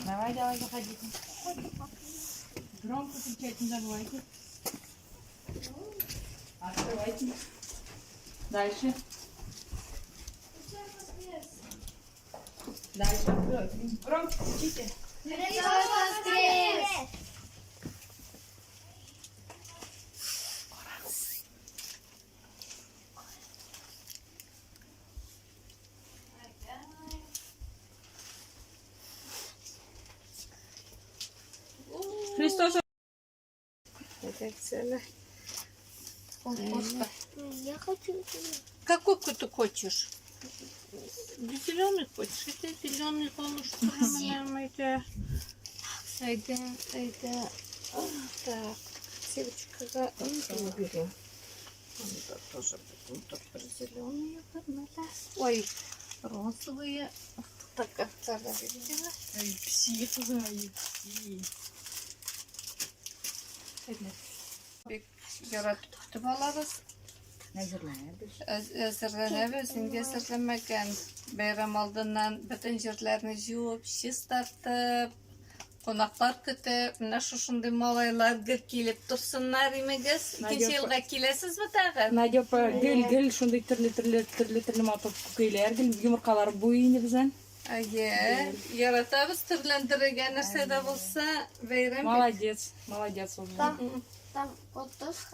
Давай, заходите. Громко кричать не забывайте. Открывайте. Дальше. Дальше откройте. Громко кричите. Христос воскрес! Христос. Это целое. Я хочу. Какой ты хочешь? Зеленый хочешь? Это зеленый голубь. Это. Так, девочка, уберем. Это тоже потом только зеленые подмыла. Ой, розовые. Так, как тогда видела? Ай, псих, ай, псих. Yaratып күтіп алабыз. Әзірләнәбез, инде әзірләмәгән. Бәйрәм алдыннан бөтен җирләрне җуып, чис тартып, кунаклар көтеп, менә шушындый малайлар гел килеп торсыннар имегез. Икенче елга киләсезме тагын? Надя гел шундай төрле матур күкәйләр, гел йомыркалар буйны безнең. Әйе, яратабыз төрләндерергә нәрсә дә булса, бәйрәм. Молодец, ул. Там вот тоже